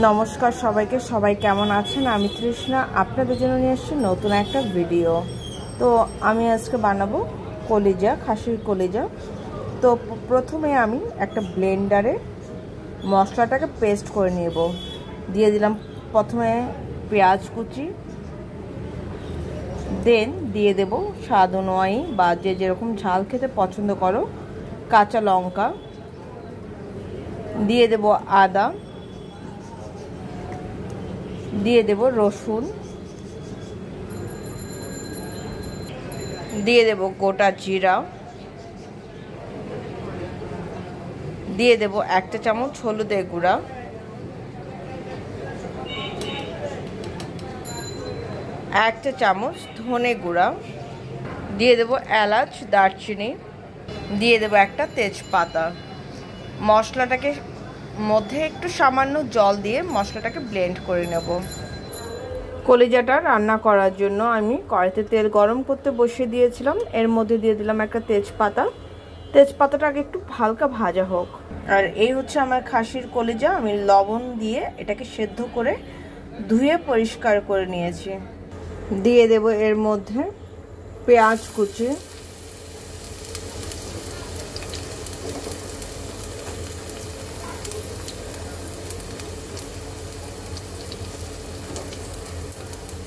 नमस्कार सबाइके सबाई केमन आছেন আমি তৃষ্ণা আপনাদের জন্য নিয়ে এসেছি নতুন একটা ভিডিও। তো আমি আজকে বানাবো কলিজা, খাসির কলিজা। তো প্রথমে আমি একটা ব্লেন্ডারে মশলাটাকে পেস্ট করে নেব। দিয়ে দিলাম প্রথমে পেঁয়াজ কুচি, দেন দিয়ে দেব স্বাদ অনুযায়ী বা যে যেরকম ঝাল খেতে পছন্দ করো কাঁচা লঙ্কা, দিয়ে দেব আদা, দিয়ে দেব রসুন, দিয়ে দেব গোটা জিরা, দিয়ে দেব 1 চামচ হলুদের গুঁড়া, এক চামচ ধনে গুঁড়া, দিয়ে দেব এলাচ দারচিনি, দিয়ে দেব একটা তেজপাতা। মশলাটাকে মধ্যে একটু সামান্য জল দিয়ে মশলাটাকে ব্লেন্ড করে নেব। কলিজাটা রান্না করার জন্য আমি কড়াইতে তেল গরম করতে বসিয়ে দিয়েছিলাম। এর মধ্যে দিয়ে দিলাম একটা তেজপাতা। তেজপাতাটা আগে একটু হালকা ভাজা হোক। আর এই হচ্ছে আমার খাসির কলিজা। আমি লবণ দিয়ে এটাকে সেদ্ধ করে ধুয়ে পরিষ্কার করে নিয়েছি। দিয়ে দেব এর মধ্যে পেঁয়াজ কুচি,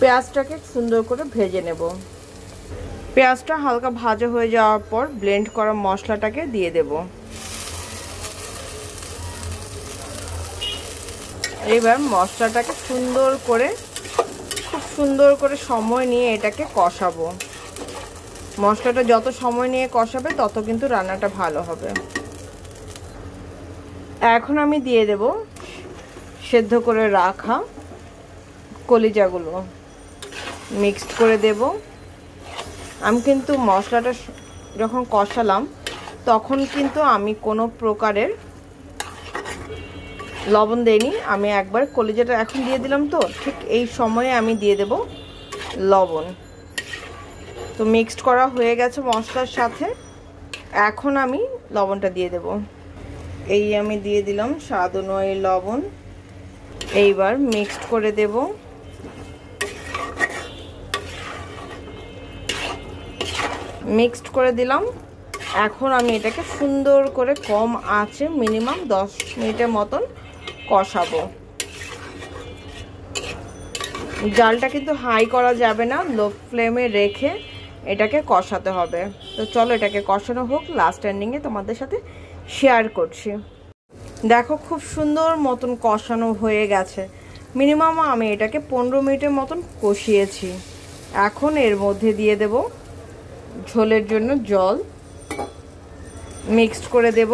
পেঁয়াজটাকে সুন্দর করে ভেজে নেব। পেঁয়াজটা হালকা ভাজা হয়ে যাওয়ার পর ব্লেন্ড করা মশলাটাকে দিয়ে দেব। এবার মশলাটাকে খুব সুন্দর করে সময় নিয়ে এটাকে কষাবো। মশলাটা যত সময় নিয়ে কষাবে তত কিন্তু রান্নাটা ভালো হবে। এখন আমি দিয়ে দেব সেদ্ধ করে রাখা কলিজাগুলো, মিক্সড করে দেব। আমি কিন্তু মশলাটা যখন কষালাম তখন কিন্তু আমি কোনো প্রকারের লবণ দেইনি। আমি একবার কলিজাটা এখন দিয়ে দিলাম, তো ঠিক এই সময়ে আমি দিয়ে দেব লবণ। তো মিক্সড করা হয়ে গেছে মশলার সাথে। এখন আমি লবণটা দিয়ে দেব। এই আমি দিয়ে দিলাম স্বাদ অনুযায়ী লবণ। এইবার মিক্সড করে দেব। মিক্সড করে দিলাম। এখন আমি এটাকে সুন্দর করে কম আঁচে মিনিমাম 10 মিনিটের মতন কষাবো। জালটা কিন্তু হাই করা যাবে না, লো ফ্লেমে রেখে এটাকে কষাতে হবে। তো চলো এটাকে কষানো হোক, লাস্ট এন্ডিংয়ে তোমাদের সাথে শেয়ার করছি। দেখো খুব সুন্দর মতন কষানো হয়ে গেছে। মিনিমাম আমি এটাকে 15 মিনিটের মতন কষিয়েছি। এখন এর মধ্যে দিয়ে দেব ঝোলের জন্য জল, মিক্সড করে দেব।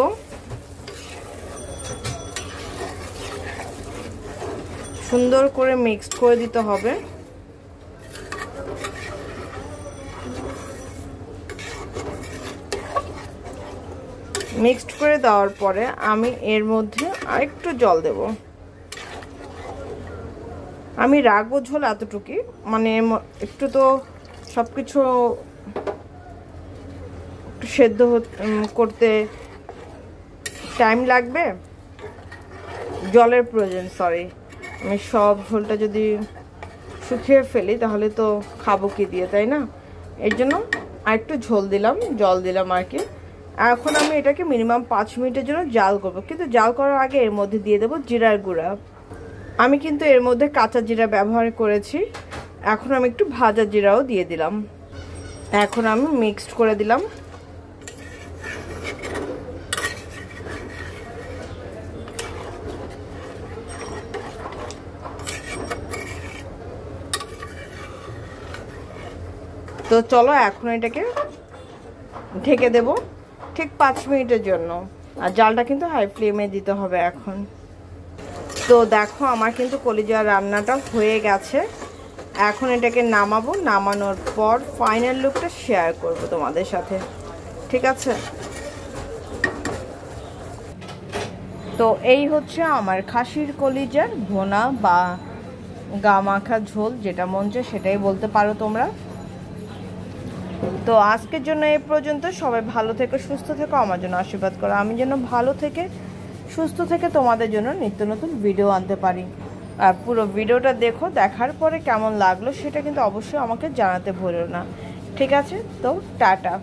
সুন্দর করে মিক্সড করে দিতে হবে। মিক্সড করে দেওয়ার পরে আমি এর মধ্যে আরেকটু জল দেব। আমি রাখবো ঝোল এতটুকুই, মানে একটু তো সব কিছু সেদ্ধ করতে টাইম লাগবে, জলের প্রয়োজন। সরি, আমি সব ঝোলটা যদি শুকিয়ে ফেলি তাহলে তো খাবো কি দিয়ে, তাই না? এর জন্য আরেকটু ঝোল দিলাম, জল দিলাম আর কি। এখন আমি এটাকে মিনিমাম 5 মিনিটের জন্য জাল করব। কিন্তু জাল করার আগে এর মধ্যে দিয়ে দেব জিরার গুঁড়া। আমি কিন্তু এর মধ্যে কাঁচা জিরা ব্যবহার করেছি। এখন আমি একটু ভাজা জিরাও দিয়ে দিলাম। এখন আমি মিক্সড করে দিলাম। তো চলো এখন এটাকে ঢেকে দেব ঠিক 5 মিনিটের জন্য। আর জালটা কিন্তু হাই ফ্লেমে দিতে হবে এখন। তো দেখো আমার কিন্তু কলিজা রান্নাটা হয়ে গেছে। এখন এটাকে নামাবো। নামানোর পর ফাইনাল লুকটা শেয়ার করব তোমাদের সাথে, ঠিক আছে? তো এই হচ্ছে আমার খাসির কলিজার ভোনা বা গা মাখা ঝোল, যেটা মন চায় সেটাই বলতে পারো তোমরা। তো আজকের জন্য এই পর্যন্ত। সবাই ভালো থেকো, সুস্থ থেকো, আমার জন্য আশীর্বাদ করো। আমি যেন ভালো থেকে সুস্থ থেকে তোমাদের জন্য নিত্য নতুন ভিডিও আনতে পারি। আর পুরো ভিডিওটা দেখো, দেখার পরে কেমন লাগলো সেটা কিন্তু অবশ্যই আমাকে জানাতে ভুলো না। ঠিক আছে, তো টাটা।